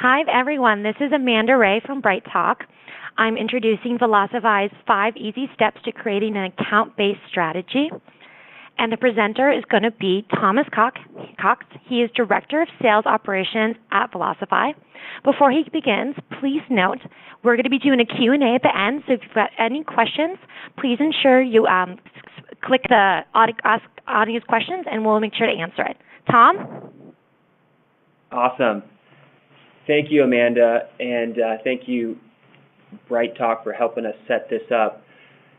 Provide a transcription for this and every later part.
Hi, everyone. This is Amanda Ray from Bright Talk. I'm introducing Velocify's 5 easy steps to creating an account-based strategy. And the presenter is going to be Thomas Cox. He is Director of Sales Operations at Velocify. Before he begins, please note we're going to be doing a Q&A at the end, so if you've got any questions, please ensure you click the Ask Audience Questions, and we'll make sure to answer it. Tom? Awesome. Thank you, Amanda, and thank you, Bright Talk, for helping us set this up.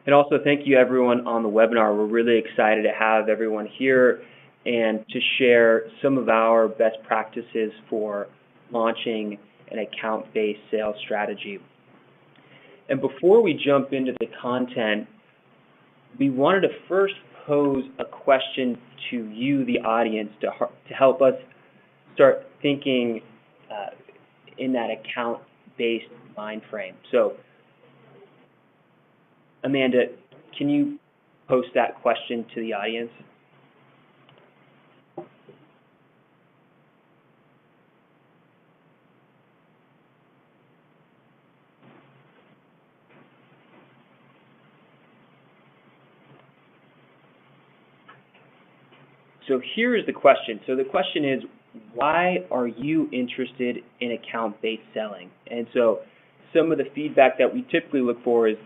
And also thank you, everyone on the webinar. We're really excited to have everyone here and to share some of our best practices for launching an account-based sales strategy. And before we jump into the content, we wanted to first pose a question to you, the audience, to help us start thinking in that account-based mind frame. So, Amanda, can you post that question to the audience? So here is the question. So the question is, why are you interested in account-based selling? And so some of the feedback that we typically look for is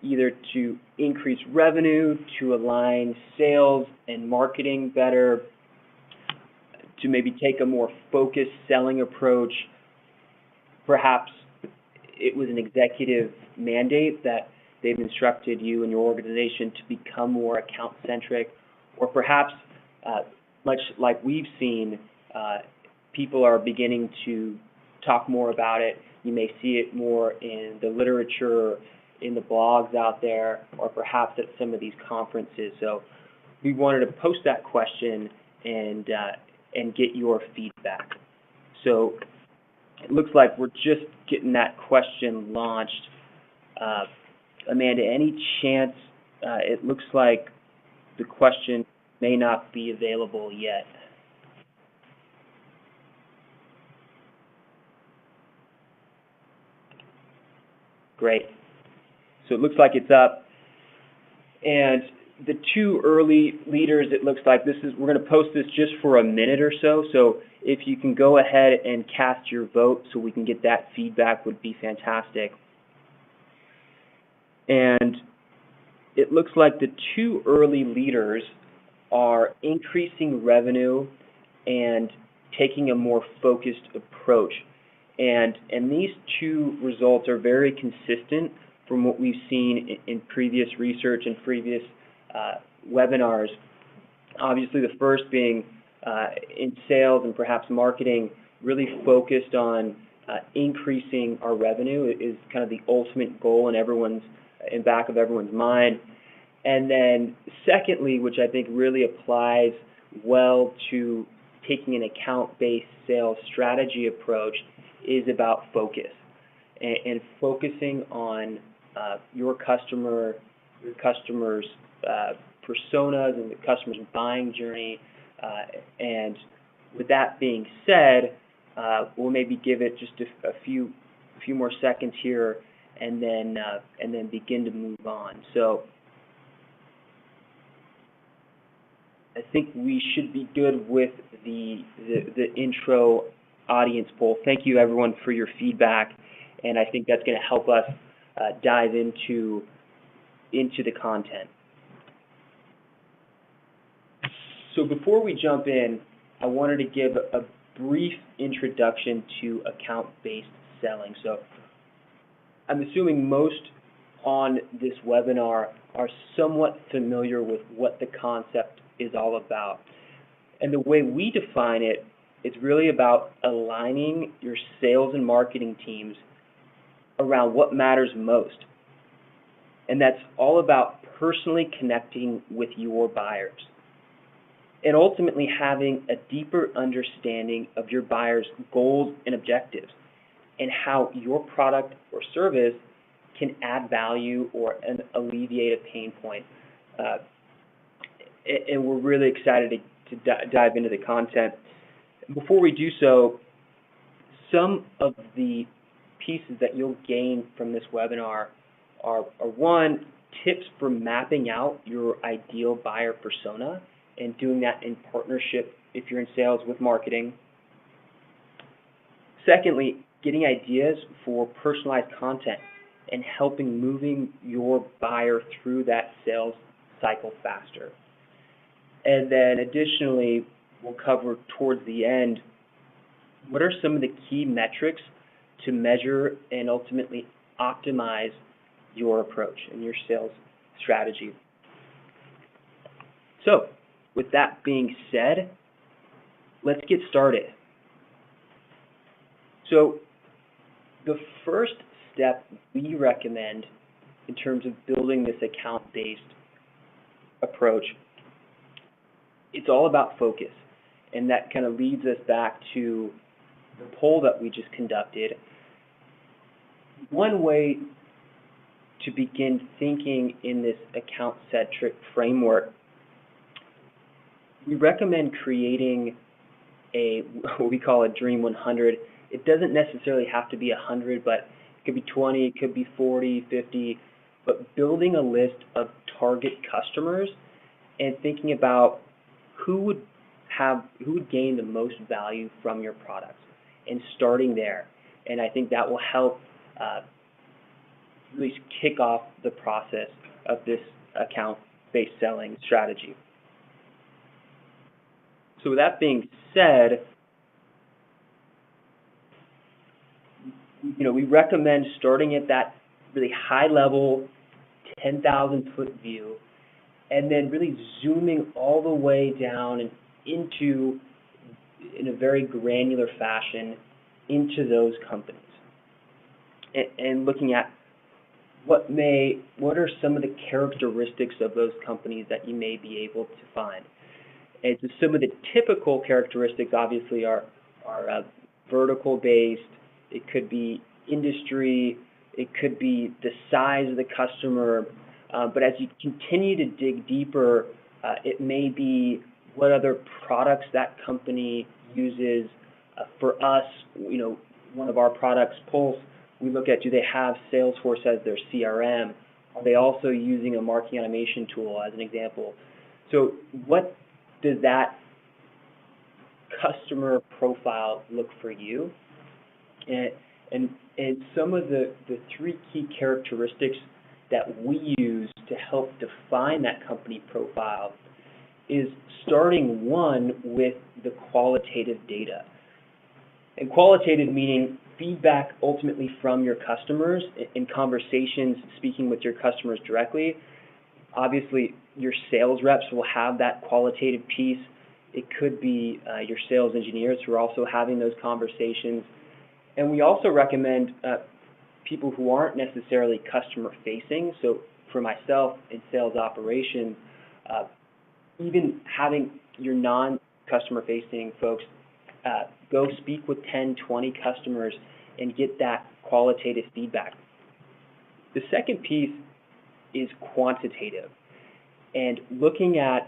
either to increase revenue, to align sales and marketing better, to maybe take a more focused selling approach. Perhaps it was an executive mandate that they've instructed you and your organization to become more account-centric, or perhaps much like we've seen, people are beginning to talk more about it. You may see it more in the literature, in the blogs out there, or perhaps at some of these conferences. So we wanted to post that question and get your feedback. So it looks like we're just getting that question launched. Amanda, any chance it looks like the question may not be available yet? Great. So it looks like it's up. And the 2 early leaders, it looks like we're going to post this just for a minute or so. So if you can go ahead and cast your vote so we can get that feedback, would be fantastic. And it looks like the 2 early leaders are increasing revenue and taking a more focused approach. And these 2 results are very consistent from what we've seen in previous research and previous webinars. Obviously, the first being in sales and perhaps marketing, really focused on increasing our revenue is kind of the ultimate goal in back of everyone's mind. And then secondly, which I think really applies well to taking an account-based sales strategy approach, is about focus and focusing on your customers' personas and the customer's buying journey. And with that being said, we'll maybe give it just a few more seconds here, and then begin to move on. So I think we should be good with the intro audience poll. Thank you, everyone, for your feedback, and I think that's going to help us dive into the content. So before we jump in, I wanted to give a brief introduction to account-based selling. So I'm assuming most on this webinar are somewhat familiar with what the concept is all about. And the way we define it, it's really about aligning your sales and marketing teams around what matters most. And that's all about personally connecting with your buyers and ultimately having a deeper understanding of your buyers' goals and objectives and how your product or service can add value or alleviate a pain point. And we're really excited to dive into the content. Before we do so, some of the pieces that you'll gain from this webinar are one, tips for mapping out your ideal buyer persona and doing that in partnership if you're in sales with marketing. Secondly, getting ideas for personalized content and helping moving your buyer through that sales cycle faster. And then additionally, we'll cover towards the end, what are some of the key metrics to measure and ultimately optimize your approach and your sales strategy. So, with that being said, let's get started. So, the first step we recommend in terms of building this account-based approach, it's all about focus. And that kind of leads us back to the poll that we just conducted. One way to begin thinking in this account-centric framework, we recommend creating what we call a Dream 100. It doesn't necessarily have to be 100, but it could be 20, it could be 40, 50, but building a list of target customers and thinking about who would gain the most value from your products and starting there. And I think that will help really kick off the process of this account-based selling strategy. So with that being said, we recommend starting at that really high level, 10,000-foot view, and then really zooming all the way down and into, in a very granular fashion, into those companies, and looking at what are some of the characteristics of those companies that you may be able to find. And so some of the typical characteristics obviously are vertical based. It could be industry. It could be the size of the customer. But as you continue to dig deeper, it may be what other products that company uses. For us, one of our products, Pulse, we look at, do they have Salesforce as their CRM? Are they also using a marketing automation tool as an example? So what does that customer profile look for you? And some of the three key characteristics that we use to help define that company profile is starting one with the qualitative data. And qualitative meaning feedback ultimately from your customers in conversations, speaking with your customers directly. Obviously, your sales reps will have that qualitative piece. It could be your sales engineers who are also having those conversations. And we also recommend people who aren't necessarily customer-facing. So for myself in sales operations, even having your non-customer-facing folks go speak with 10, 20 customers and get that qualitative feedback. The second piece is quantitative and looking at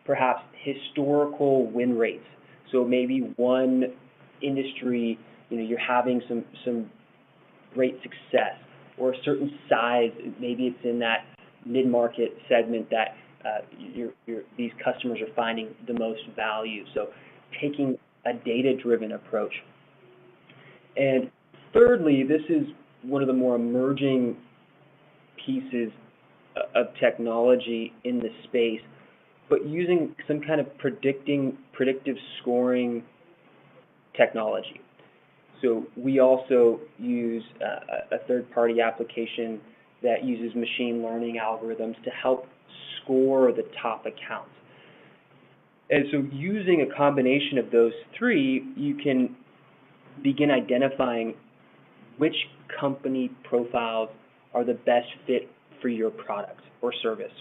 perhaps historical win rates. So maybe one industry, you're having some great success, or a certain size, maybe it's in that mid-market segment that these customers are finding the most value. So taking a data-driven approach. And thirdly, this is one of the more emerging pieces of technology in the space, but using some kind of predictive scoring technology. So we also use a third-party application that uses machine learning algorithms to help score the top accounts. And so using a combination of those three, you can begin identifying which company profiles are the best fit for your product or service.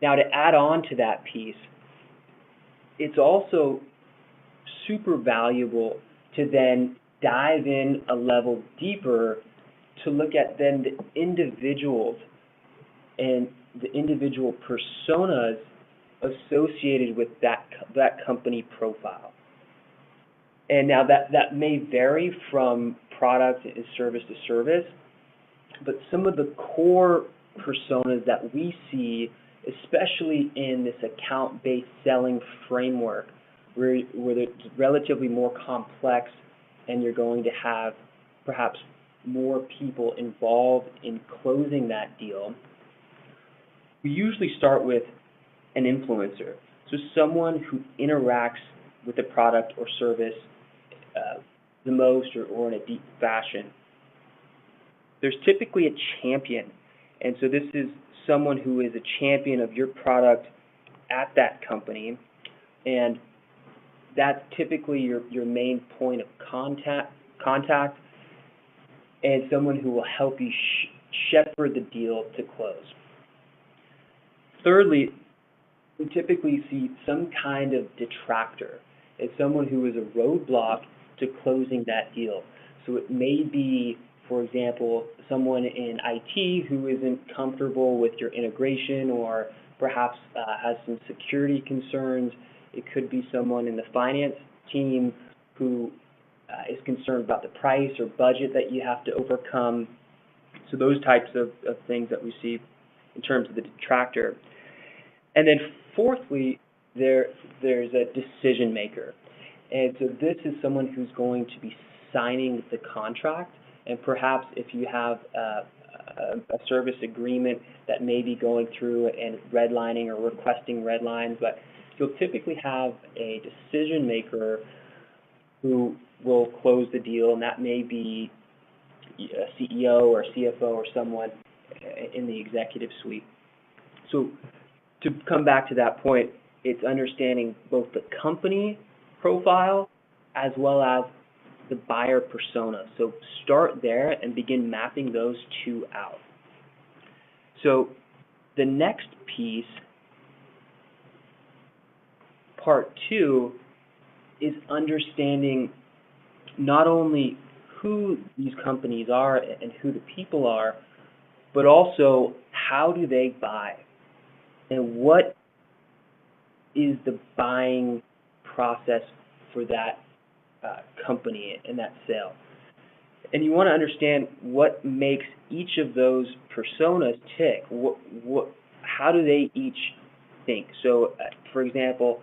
Now, to add on to that piece, it's also super valuable to then dive in a level deeper to look at then the individuals and the individual personas associated with that company profile. And now that may vary from product and service to service, but some of the core personas that we see, especially in this account-based selling framework, where it's relatively more complex and you're going to have perhaps more people involved in closing that deal, we usually start with an influencer. So someone who interacts with the product or service the most or in a deep fashion. There's typically a champion, and so this is someone who is a champion of your product at that company, and that's typically your main point of contact, and someone who will help you shepherd the deal to close. Thirdly, we typically see some kind of detractor. It's someone who is a roadblock to closing that deal. So it may be, for example, someone in IT who isn't comfortable with your integration or perhaps has some security concerns. It could be someone in the finance team who is concerned about the price or budget that you have to overcome. So those types of things that we see in terms of the detractor. And then fourthly, there's a decision maker. And so this is someone who's going to be signing the contract, and perhaps if you have a service agreement that may be going through and redlining or requesting red lines, but you'll typically have a decision maker who will close the deal, and that may be a CEO or CFO or someone in the executive suite. So to come back to that point, it's understanding both the company profile as well as the buyer persona. So start there and begin mapping those two out. So the next piece, part two, is understanding not only who these companies are and who the people are, but also how do they buy and what is the buying process for that company and that sale. And you want to understand what makes each of those personas tick. How do they each think? So, for example,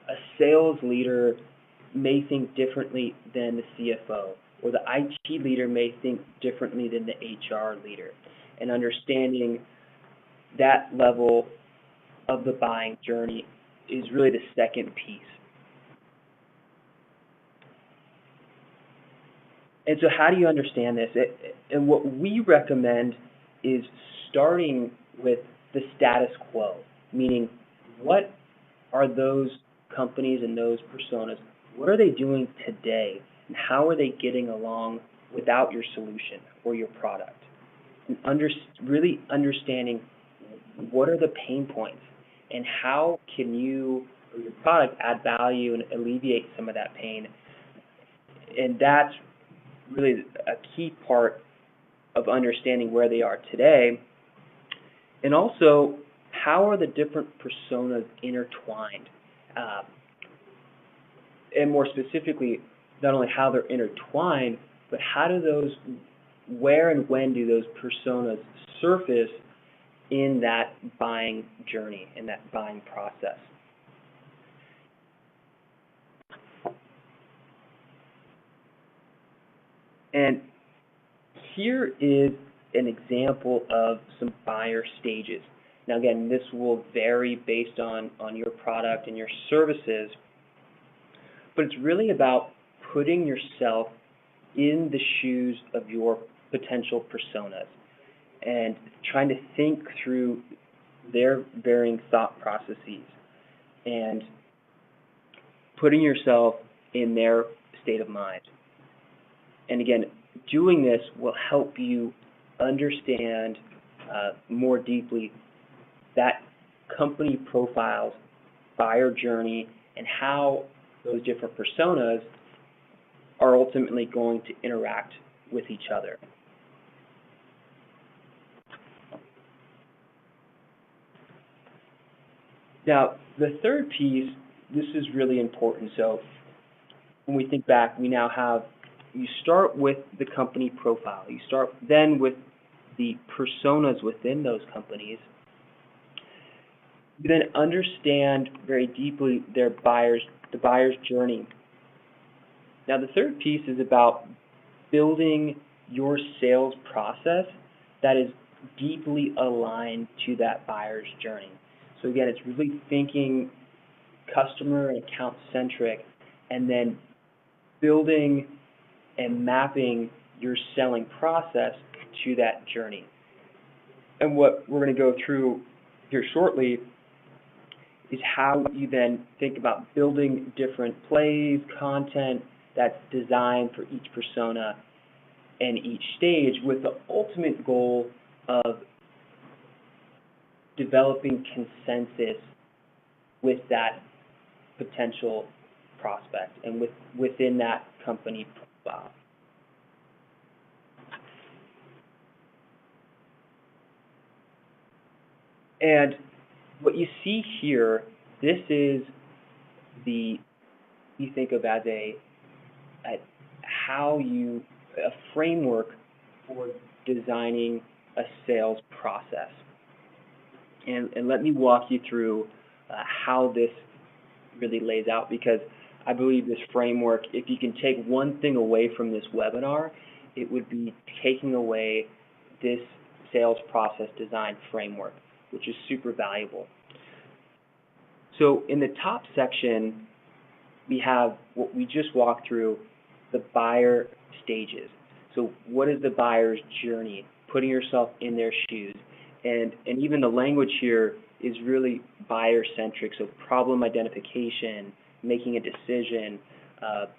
a sales leader may think differently than the CFO, or the IT leader may think differently than the HR leader. And understanding that level of the buying journey is really the second piece. And so how do you understand this? And what we recommend is starting with the status quo, meaning what are those companies and those personas, what are they doing today, and how are they getting along without your solution or your product? And really understanding what are the pain points and how can you or your product add value and alleviate some of that pain. And that's really a key part of understanding where they are today. And also, how are the different personas intertwined? And more specifically, not only how they're intertwined, but where and when do those personas surface in that buying journey, in that buying process? And here is an example of some buyer stages. Now again, this will vary based on your product and your services, but it's really about putting yourself in the shoes of your potential personas and trying to think through their varying thought processes and putting yourself in their state of mind. And again, doing this will help you understand more deeply that company profiles, buyer journey, and how those different personas are ultimately going to interact with each other. Now, the third piece, this is really important. So when we think back, we now have, you start with the company profile. You start then with the personas within those companies. You then understand very deeply the buyer's journey. Now, the third piece is about building your sales process that is deeply aligned to that buyer's journey. So again, it's really thinking customer and account centric, and then building and mapping your selling process to that journey. And what we're going to go through here shortly is how you then think about building different plays, content that's designed for each persona and each stage, with the ultimate goal of developing consensus with that potential prospect and within that company profile. And what you see here, this is you think of as a framework for designing a sales process. And let me walk you through how this really lays out, because I believe this framework, if you can take one thing away from this webinar, it would be taking away this sales process design framework, which is super valuable. So in the top section, we have what we just walked through, the buyer stages. So what is the buyer's journey? Putting yourself in their shoes. And even the language here is really buyer-centric, so problem identification, making a decision,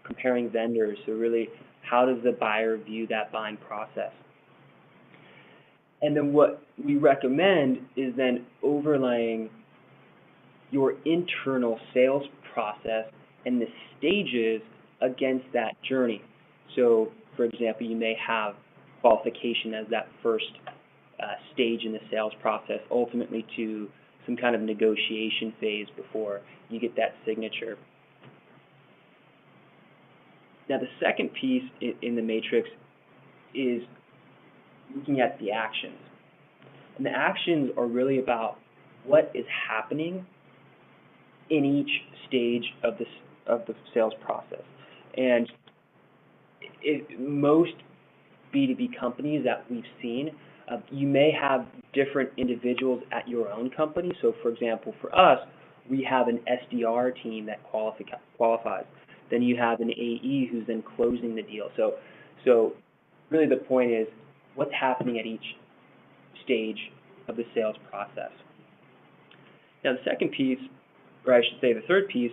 comparing vendors. So really, how does the buyer view that buying process? And then what we recommend is then overlaying your internal sales process and the stages against that journey. So, for example, you may have qualification as that first stage in the sales process, ultimately to some kind of negotiation phase before you get that signature. Now, the second piece in the matrix is looking at the actions. And the actions are really about what is happening in each stage of the sales process. And most B2B companies that we've seen, you may have different individuals at your own company. So, for example, for us, we have an SDR team that qualifies. Then you have an AE who's then closing the deal. So really the point is what's happening at each stage of the sales process. Now, the second piece, or I should say the third piece,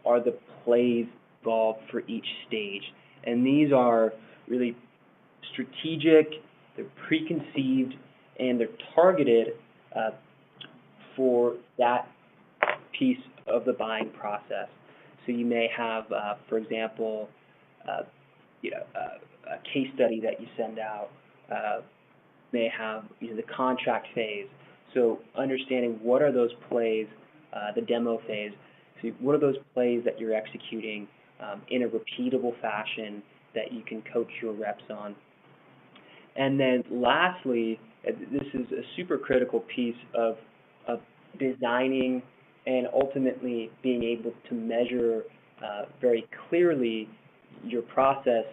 are the plays involved for each stage. And these are really strategic, they're preconceived, and they're targeted for that piece of the buying process. So you may have, for example, a case study that you send out, may have the contract phase. So understanding what are those plays, the demo phase. So what are those plays that you're executing in a repeatable fashion that you can coach your reps on. And then lastly, this is a super critical piece of designing and ultimately being able to measure very clearly your process,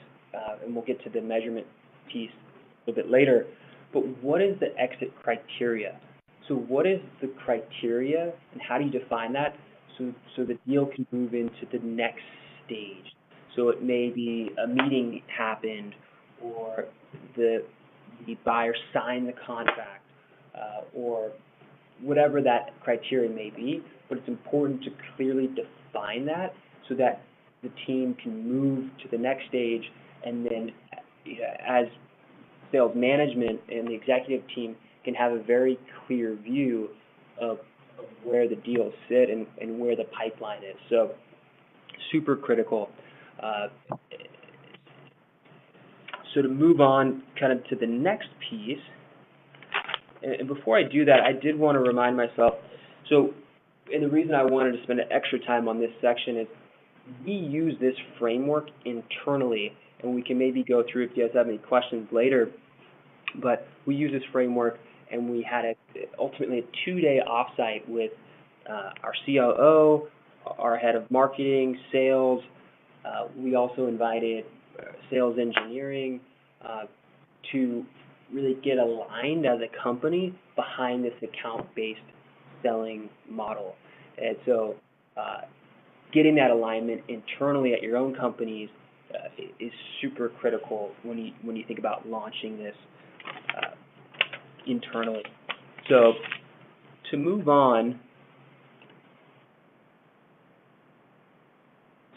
and we'll get to the measurement piece a little bit later, but what is the exit criteria? So what is the criteria and how do you define that so the deal can move into the next stage? So it may be a meeting happened or the buyer signed the contract or whatever that criteria may be, but it's important to clearly define that so that the team can move to the next stage, and then as sales management and the executive team can have a very clear view of where the deals sit and where the pipeline is. So super critical. So to move on kind of to the next piece, and before I do that, I did want to remind myself, and the reason I wanted to spend extra time on this section is we use this framework internally, and we can maybe go through if you guys have any questions later, but we use this framework, and we had ultimately a 2-day offsite with our COO, our head of marketing, sales. We also invited sales engineering to really get aligned as a company behind this account-based selling model. And so getting that alignment internally at your own companies is super critical when you think about launching this internally. So to move on,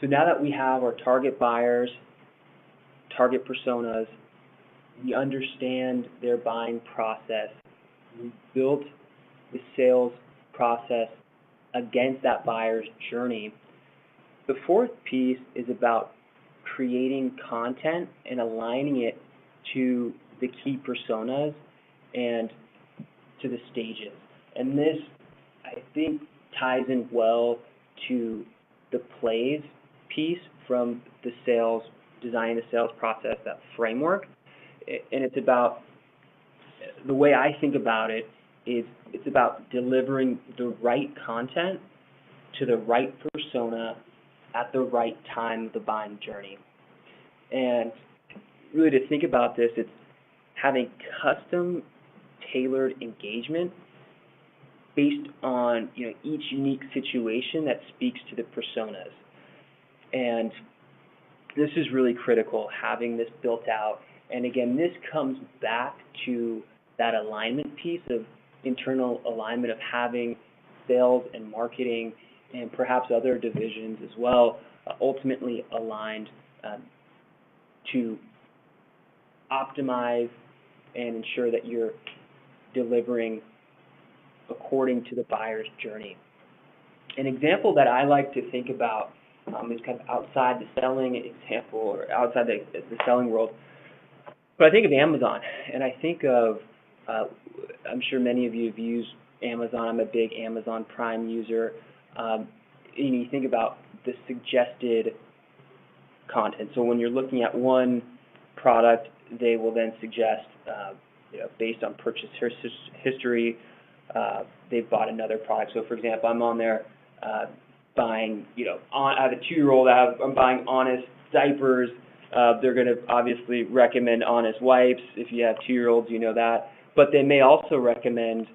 so now that we have our target buyers, target personas, we understand their buying process, we built the sales process against that buyer's journey. The fourth piece is about creating content and aligning it to the key personas and to the stages. And this, I think, ties in well to the plays piece from the sales, designing the sales process, that framework. And it's about, the way I think about it is it's about delivering the right content to the right persona at the right time of the buying journey. And really to think about this, it's having custom tailored engagement based on each unique situation that speaks to the personas. And this is really critical, having this built out. And again, this comes back to that alignment piece of internal alignment of having sales and marketing and perhaps other divisions as well ultimately aligned to optimize and ensure that you're delivering according to the buyer's journey. An example that I like to think about is kind of outside the selling example or outside the selling world. But I think of Amazon, and I think of, I'm sure many of you have used Amazon. I'm a big Amazon Prime user. And you think about the suggested content. So when you're looking at one product, they will then suggest, based on purchase history, they've bought another product. So for example, I'm on there buying, I have a 2-year-old, I'm buying Honest diapers. They're going to obviously recommend Honest wipes. If you have 2-year-olds, you know that. But they may also recommend,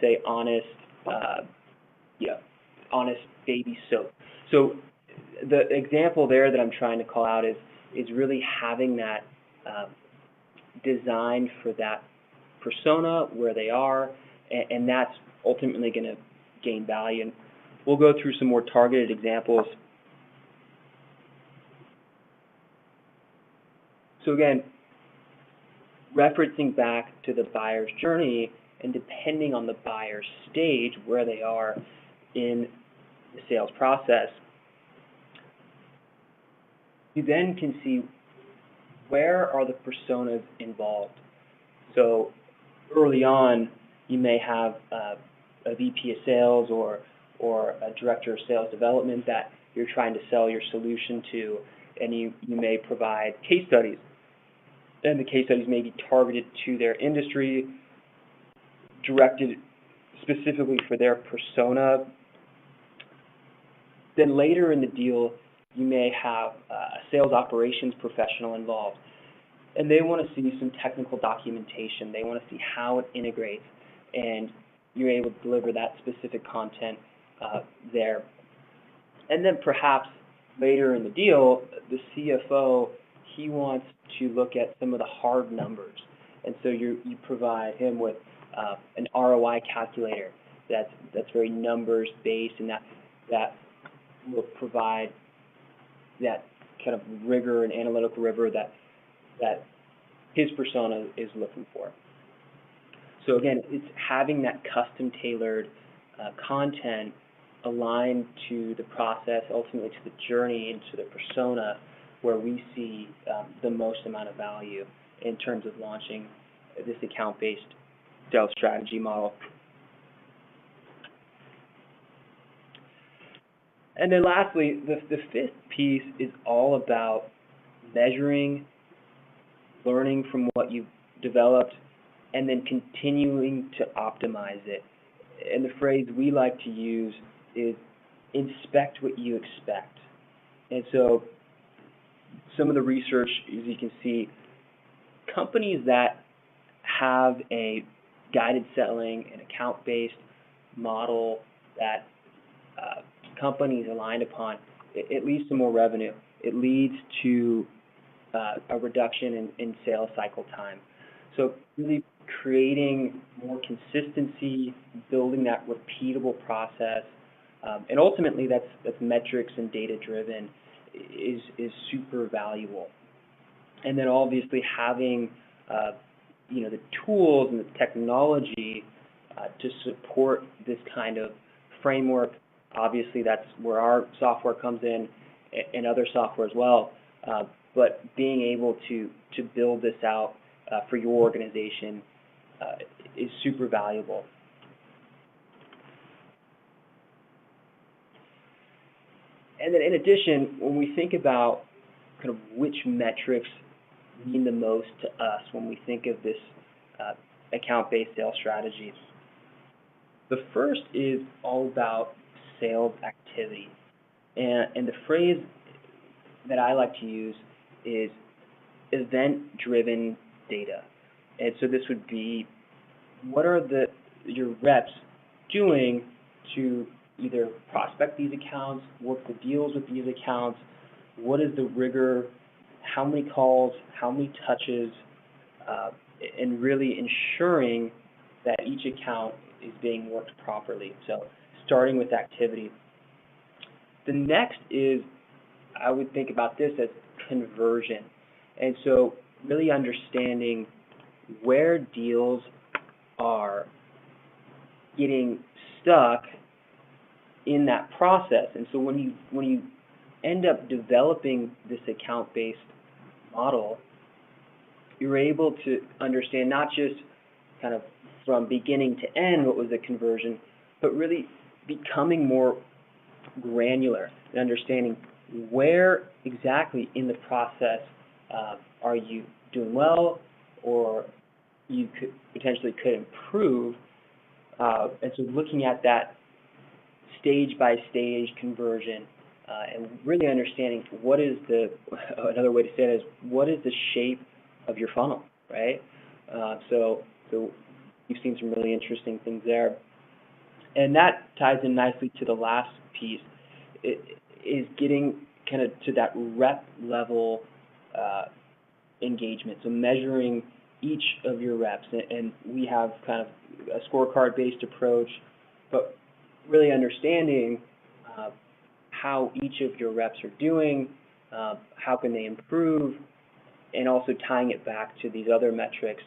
say, Honest baby soap. So the example there that I'm trying to call out is really having that designed for that persona, where they are, and that's ultimately going to gain value. And we'll go through some more targeted examples. So again, referencing back to the buyer's journey, and depending on the buyer's stage, where they are in the sales process, you then can see where are the personas involved. So early on, you may have a VP of sales or a director of sales development that you're trying to sell your solution to, and you may provide case studies. And the case studies may be targeted to their industry, directed specifically for their persona. Then later in the deal, you may have a sales operations professional involved, and they want to see some technical documentation. They want to see how it integrates, and you're able to deliver that specific content there. And then perhaps later in the deal, the CFO, he wants to look at some of the hard numbers, and so you provide him with an ROI calculator that's very numbers based, and that will provide that kind of rigor and analytical rigor that his persona is looking for. So again, it's having that custom tailored content aligned to the process, ultimately to the journey and to the persona, where we see the most amount of value in terms of launching this account-based sales strategy model. And then lastly, the fifth piece is all about measuring, learning from what you've developed, and then continuing to optimize it. And the phrase we like to use is inspect what you expect. And so some of the research, as you can see, companies that have a guided selling and account-based model that companies aligned upon, it leads to more revenue. It leads to a reduction in sales cycle time. So really creating more consistency, building that repeatable process, and ultimately that's metrics and data driven is super valuable. And then obviously having the tools and the technology to support this kind of framework. Obviously, that's where our software comes in, and other software as well. But being able to build this out for your organization is super valuable. And then in addition, when we think about kind of which metrics mean the most to us when we think of this account-based sales strategy, the first is all about sales activity. And the phrase that I like to use is event-driven data. And so this would be, what are your reps doing to either prospect these accounts, work the deals with these accounts, what is the rigor, how many calls, how many touches, and really ensuring that each account is being worked properly. So starting with activity. The next is, I would think about this as conversion. And so really understanding where deals are getting stuck in that process. And so when you end up developing this account-based model, you're able to understand not just kind of from beginning to end what was the conversion, but really becoming more granular and understanding where exactly in the process are you doing well, or you could potentially improve. And so looking at that stage by stage conversion and really understanding what is another way to say it is, what is the shape of your funnel, right? So you've seen some really interesting things there. And that ties in nicely to the last piece. It is getting kind of to that rep level engagement. So measuring each of your reps, and we have kind of a scorecard-based approach, but really understanding how each of your reps are doing, how can they improve, and also tying it back to these other metrics.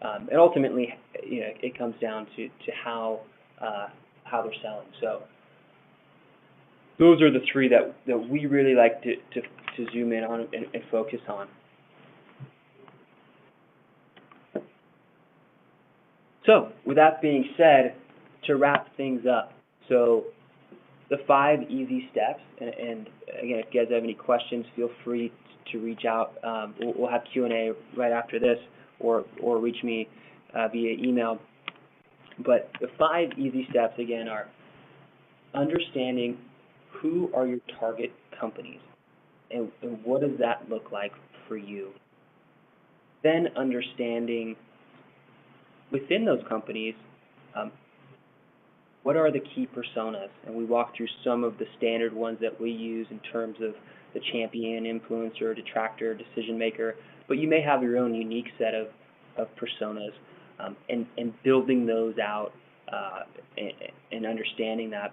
And ultimately, it comes down to how they're selling. So those are the three that we really like to zoom in on and focus on. So with that being said, to wrap things up, so the 5 easy steps, and again, if you guys have any questions, feel free to reach out. We'll have Q&A right after this, or reach me via email. But the 5 easy steps, again, are understanding who are your target companies, and what does that look like for you. Then understanding within those companies, what are the key personas? And we walked through some of the standard ones that we use in terms of the champion, influencer, detractor, decision maker, but you may have your own unique set of personas, and building those out and understanding that.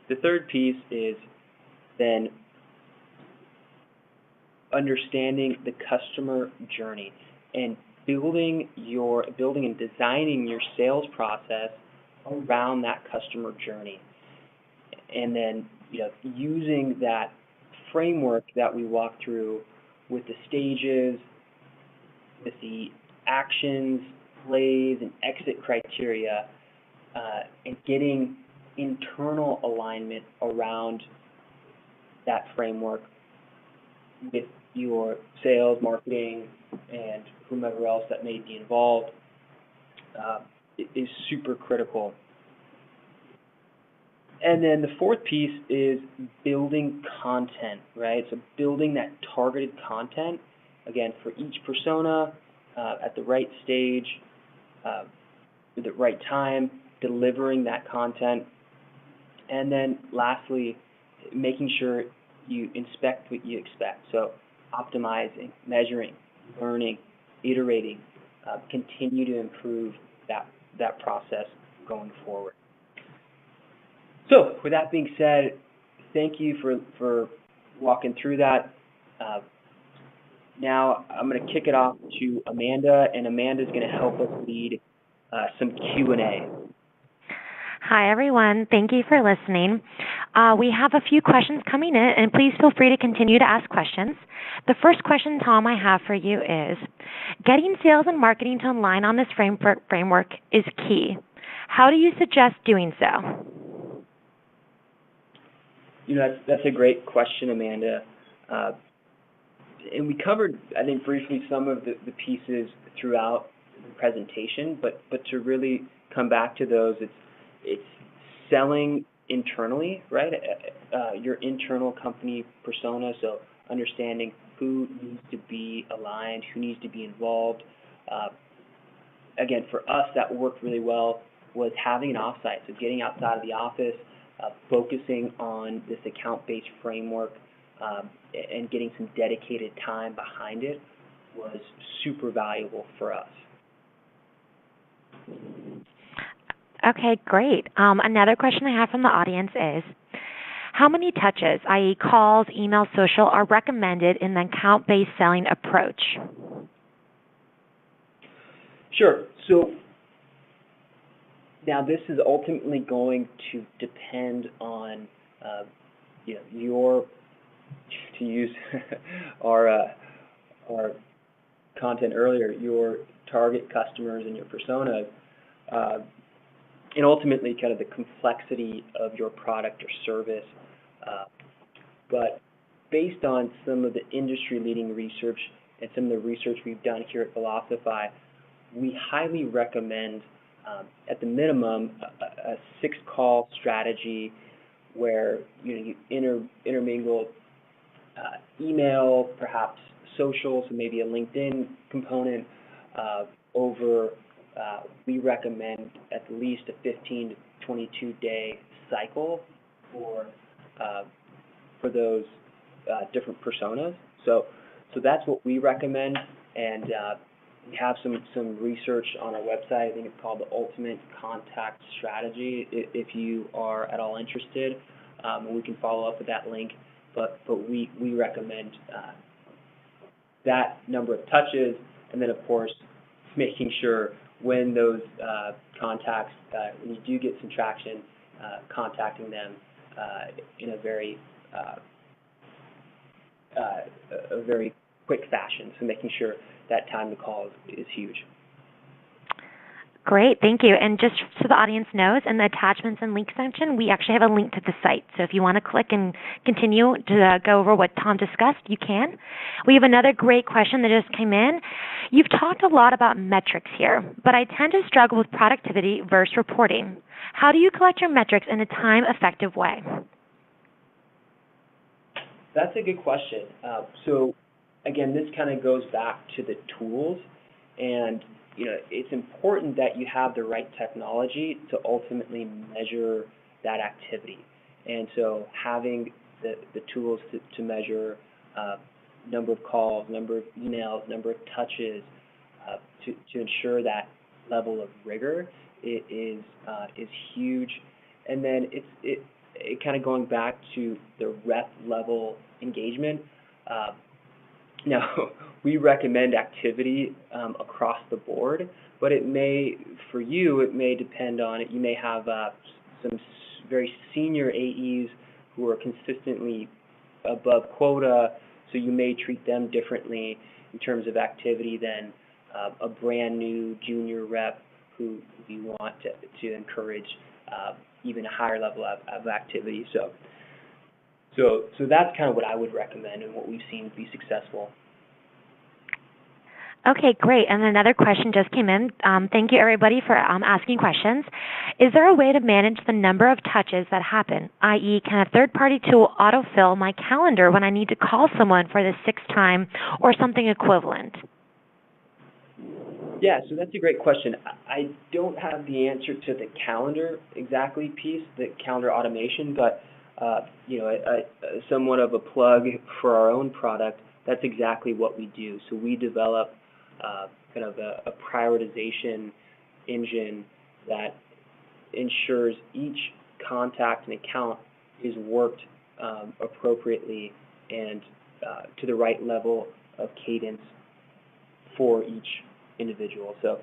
The third piece is then understanding the customer journey and building and designing your sales process around that customer journey, and then using that framework that we walked through with the stages, with the actions, plays, and exit criteria, and getting internal alignment around that framework with your sales, marketing, and whomever else that may be involved is super critical. And then the fourth piece is building content, right? So building that targeted content, again, for each persona at the right stage, at the right time, delivering that content. And then lastly, making sure you inspect what you expect. So optimizing, measuring, learning, iterating, continue to improve that process going forward. So with that being said, thank you for walking through that. Now I'm going to kick it off to Amanda, and Amanda's going to help us lead some Q&A. Hi, everyone. Thank you for listening. We have a few questions coming in, and please feel free to continue to ask questions. The first question, Tom, I have for you is, getting sales and marketing to align on this framework is key. How do you suggest doing so? That's a great question, Amanda. And we covered, I think, briefly some of the pieces throughout the presentation, but to really come back to those, it's selling internally, right? Your internal company persona, so understanding who needs to be aligned, who needs to be involved. Again, for us, that worked really well was having an offsite, so getting outside of the office, focusing on this account-based framework, and getting some dedicated time behind it was super valuable for us. Okay, great. Another question I have from the audience is, how many touches, i.e. calls, email, social, are recommended in the account-based selling approach? Sure. So now this is ultimately going to depend on your, to use our content earlier, your target customers and your personas, and ultimately kind of the complexity of your product or service. But based on some of the industry-leading research and some of the research we've done here at Velocify, we highly recommend, at the minimum, a 6-call strategy where you intermingle email, perhaps social, so maybe a LinkedIn component over. We recommend at least a 15 to 22-day cycle for those different personas. So that's what we recommend, and we have some research on our website. I think it's called the Ultimate Contact Strategy. If you are at all interested, and we can follow up with that link. But we recommend that number of touches, and then of course making sure when those contacts, when you do get some traction, contacting them in a very quick fashion. So making sure that time to call is huge. Great, thank you. And just so the audience knows, in the attachments and link section, we actually have a link to the site. So if you want to click and continue to go over what Tom discussed, you can. We have another great question that just came in. You've talked a lot about metrics here, but I tend to struggle with productivity versus reporting. How do you collect your metrics in a time-effective way? That's a good question. So again, this kind of goes back to the tools, and it's important that you have the right technology to ultimately measure that activity. And so having the tools to measure number of calls, number of emails, number of touches, to ensure that level of rigor is huge. And then it kind of going back to the rep level engagement. Now, we recommend activity across the board, but it may depend on it. You may have some very senior AEs who are consistently above quota, so you may treat them differently in terms of activity than a brand new junior rep who you want to encourage even a higher level of activity. So that's kind of what I would recommend and what we've seen be successful. Okay, great. And another question just came in. Thank you, everybody, for asking questions. Is there a way to manage the number of touches that happen, i.e., can a third-party tool autofill my calendar when I need to call someone for the sixth time or something equivalent? Yeah, so that's a great question. I don't have the answer to the calendar exactly piece, the calendar automation, but somewhat of a plug for our own product. That's exactly what we do. So we develop kind of a prioritization engine that ensures each contact and account is worked appropriately and to the right level of cadence for each individual. So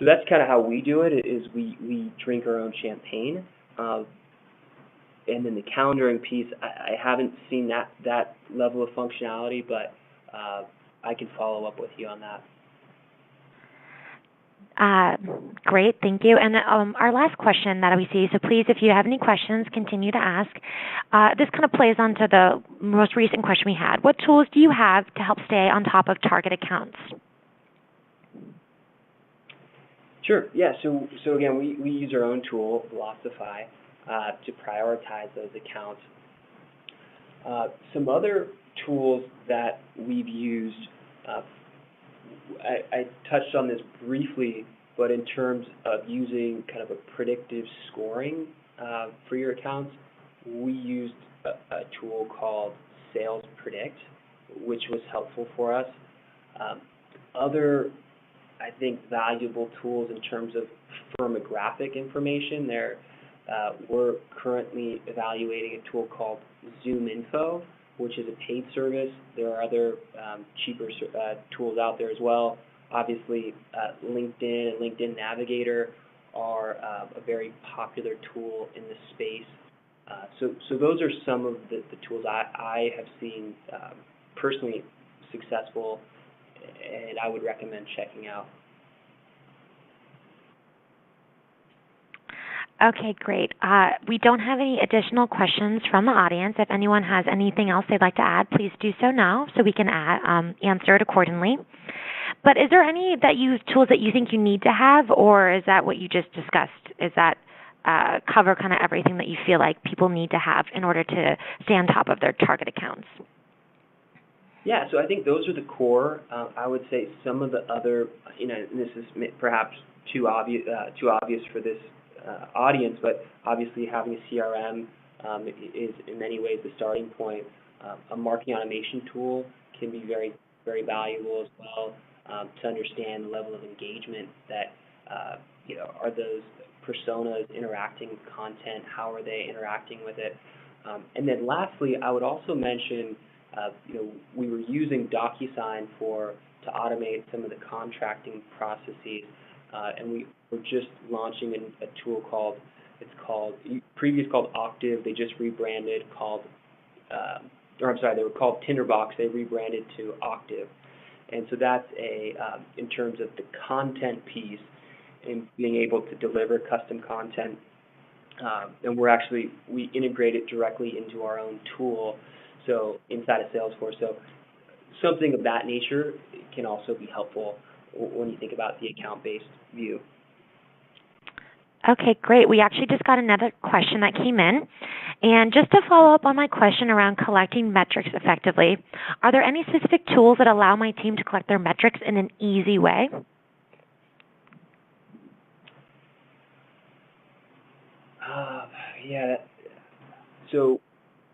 that's kind of how we do it. Is we drink our own champagne, and then the calendaring piece. I haven't seen that level of functionality, but I can follow up with you on that. Great, thank you. And our last question that we see, so please, if you have any questions, continue to ask. This kind of plays onto the most recent question we had. What tools do you have to help stay on top of target accounts? Sure, yeah, so again, we use our own tool, Velocify, to prioritize those accounts. Some other tools that we've used, I touched on this briefly, but in terms of using kind of a predictive scoring for your accounts, we used a tool called Sales Predict, which was helpful for us. Other, I think, valuable tools in terms of firmographic information, we're currently evaluating a tool called ZoomInfo, which is a paid service. There are other cheaper tools out there as well. Obviously, LinkedIn and LinkedIn Navigator are a very popular tool in the space. So those are some of the tools I have seen personally successful, and I would recommend checking out. Okay, great. We don't have any additional questions from the audience. If anyone has anything else they'd like to add, please do so now so we can answer it accordingly. But is there any tools that you think you need to have, or is that what you just discussed? Is that cover kind of everything that you feel like people need to have in order to stay on top of their target accounts? Yeah, so I think those are the core. I would say some of the other, and this is perhaps too obvious for this audience, but obviously having a CRM is in many ways the starting point. A marketing automation tool can be very, very valuable as well to understand the level of engagement that are those personas interacting with content, how are they interacting with it, and then lastly, I would also mention we were using DocuSign to automate some of the contracting processes. And we were just launching a tool previously called Octave. They just rebranded they were called Tinderbox. They rebranded to Octave. And so that's in terms of the content piece and being able to deliver custom content. And we integrate it directly into our own tool, so inside of Salesforce. So something of that nature can also be helpful when you think about the account-based view. Okay, great. We actually just got another question that came in. And just to follow up on my question around collecting metrics effectively, are there any specific tools that allow my team to collect their metrics in an easy way? So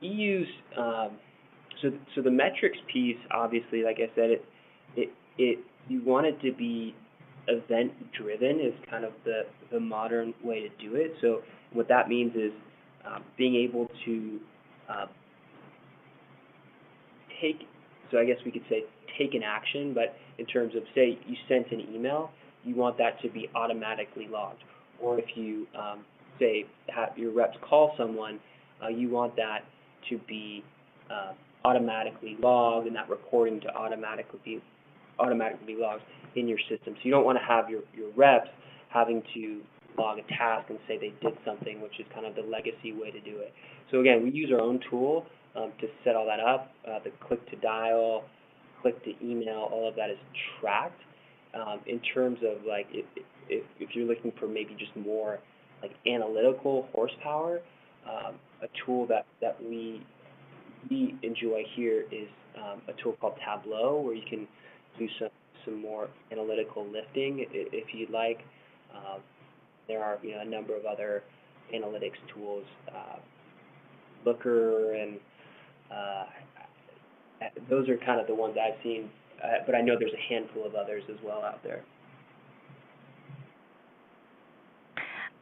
we use so the metrics piece, obviously, like I said, you want it to be event-driven is kind of the modern way to do it. So what that means is being able to I guess we could say take an action, but in terms of, say, you sent an email, you want that to be automatically logged. Or if you, say, have your reps call someone, you want that to be automatically logged and that recording to automatically be logged in your system. So you don't want to have your reps having to log a task and say they did something, which is kind of the legacy way to do it. So again, we use our own tool to set all that up. The click to dial, click to email, all of that is tracked. In terms of like if you're looking for maybe just more like analytical horsepower, a tool that we enjoy here is a tool called Tableau, where you can do some more analytical lifting if you'd like. There are a number of other analytics tools, Looker, and those are kind of the ones I've seen, but I know there's a handful of others as well out there.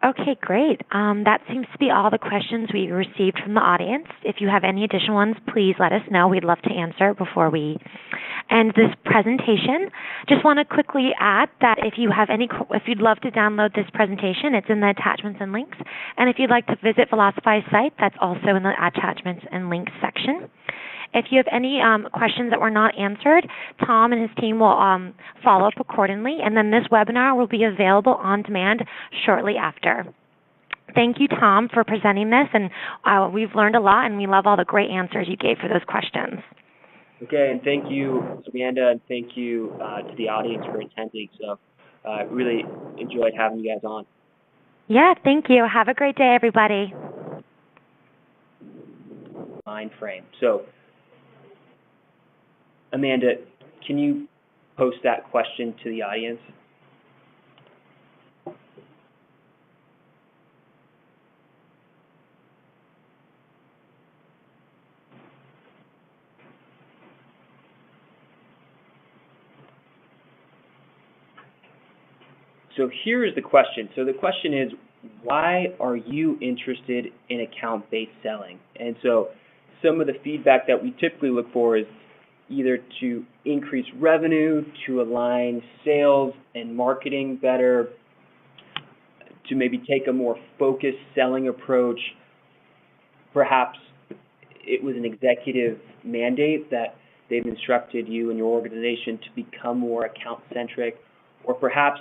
Okay, great. That seems to be all the questions we received from the audience. If you have any additional ones, please let us know. We'd love to answer before we end this presentation. Just want to quickly add that if you'd love to download this presentation, it's in the attachments and links. And if you'd like to visit Velocify's site, that's also in the attachments and links section. If you have any questions that were not answered, Tom and his team will follow up accordingly, and then this webinar will be available on demand shortly after. Thank you, Tom, for presenting this, and we've learned a lot, and we love all the great answers you gave for those questions. Okay, and thank you, Amanda, and thank you to the audience for attending. So I really enjoyed having you guys on. Yeah, thank you. Have a great day, everybody. Mind frame. So, Amanda, can you post that question to the audience? So here is the question. So the question is, why are you interested in account-based selling? And so some of the feedback that we typically look for is either to increase revenue, to align sales and marketing better, to maybe take a more focused selling approach. Perhaps it was an executive mandate that they've instructed you and your organization to become more account-centric, or perhaps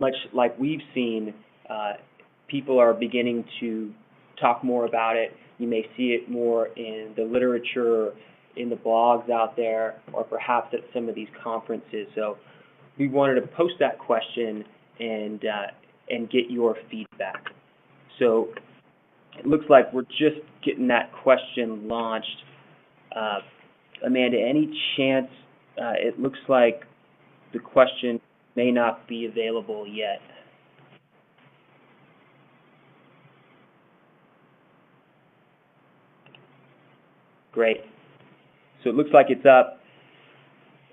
much like we've seen, people are beginning to talk more about it. You may see it more in the literature, in the blogs out there, or perhaps at some of these conferences. So we wanted to post that question and get your feedback. So it looks like we're just getting that question launched. Amanda, any chance, it looks like the question may not be available yet. Great. So it looks like it's up.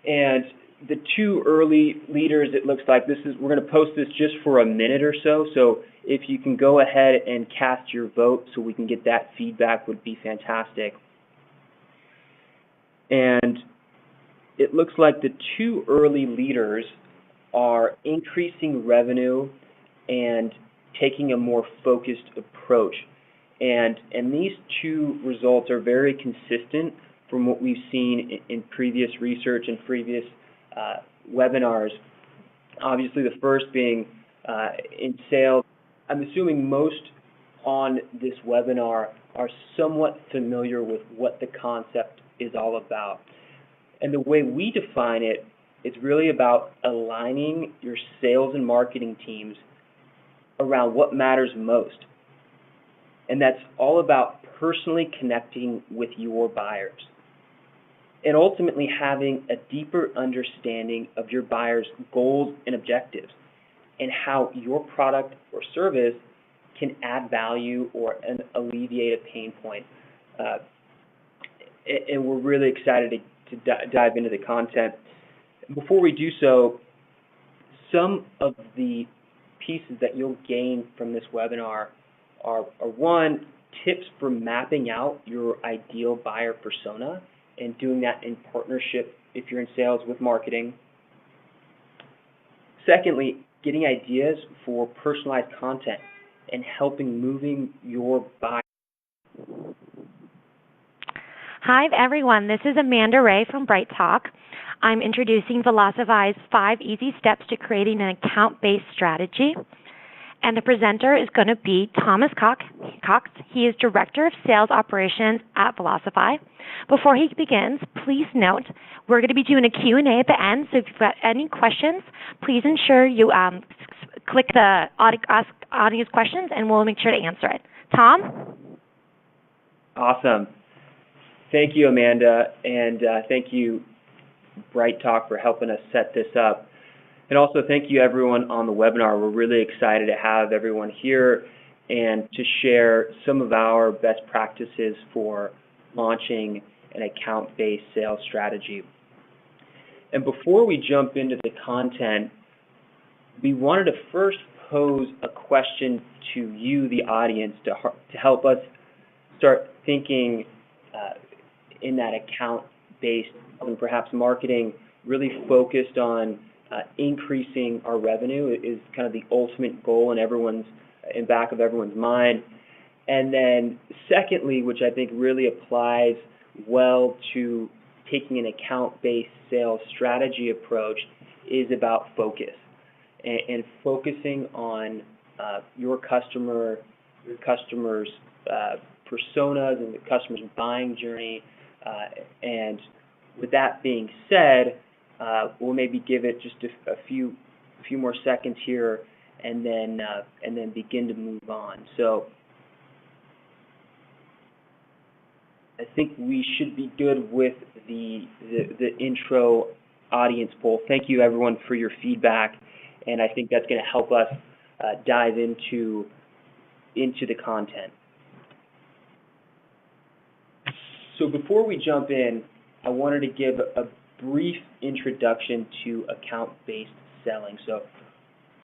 And the two early leaders, it looks like we're going to post this just for a minute or so. So if you can go ahead and cast your vote so we can get that feedback, would be fantastic. And it looks like the two early leaders are increasing revenue and taking a more focused approach. And these two results are very consistent from what we've seen in previous research and previous webinars. Obviously, the first being in sales. I'm assuming most on this webinar are somewhat familiar with what the concept is all about. And the way we define it, it's really about aligning your sales and marketing teams around what matters most. And that's all about personally connecting with your buyers and ultimately having a deeper understanding of your buyers' goals and objectives and how your product or service can add value or alleviate a pain point. And we're really excited to dive into the content. Before we do so, some of the pieces that you'll gain from this webinar are one, tips for mapping out your ideal buyer persona and doing that in partnership if you're in sales with marketing. Secondly, getting ideas for personalized content and helping moving your buyer. Hi, everyone. This is Amanda Ray from Bright Talk. I'm introducing Velocify's 5 easy steps to creating an account-based strategy. And the presenter is going to be Thomas Cox. He is Director of Sales Operations at Velocify. Before he begins, please note we're going to be doing a Q&A at the end, so if you've got any questions, please ensure you click the Ask Audience Questions, and we'll make sure to answer it. Tom? Awesome. Thank you, Amanda, and thank you, Bright Talk, for helping us set this up. And also thank you, everyone on the webinar. We're really excited to have everyone here and to share some of our best practices for launching an account-based sales strategy. And before we jump into the content, we wanted to first pose a question to you, the audience, to help us start thinking in that account-based and perhaps marketing really focused on increasing our revenue is kind of the ultimate goal in back of everyone's mind. And then secondly, which I think really applies well to taking an account-based sales strategy approach, is about focus and focusing on your customers' personas and the customer's buying journey. And with that being said, we'll maybe give it just a few more seconds here, and then begin to move on. So I think we should be good with the intro audience poll. Thank you, everyone, for your feedback, and I think that's going to help us dive into the content. So before we jump in, I wanted to give a brief introduction to account-based selling. So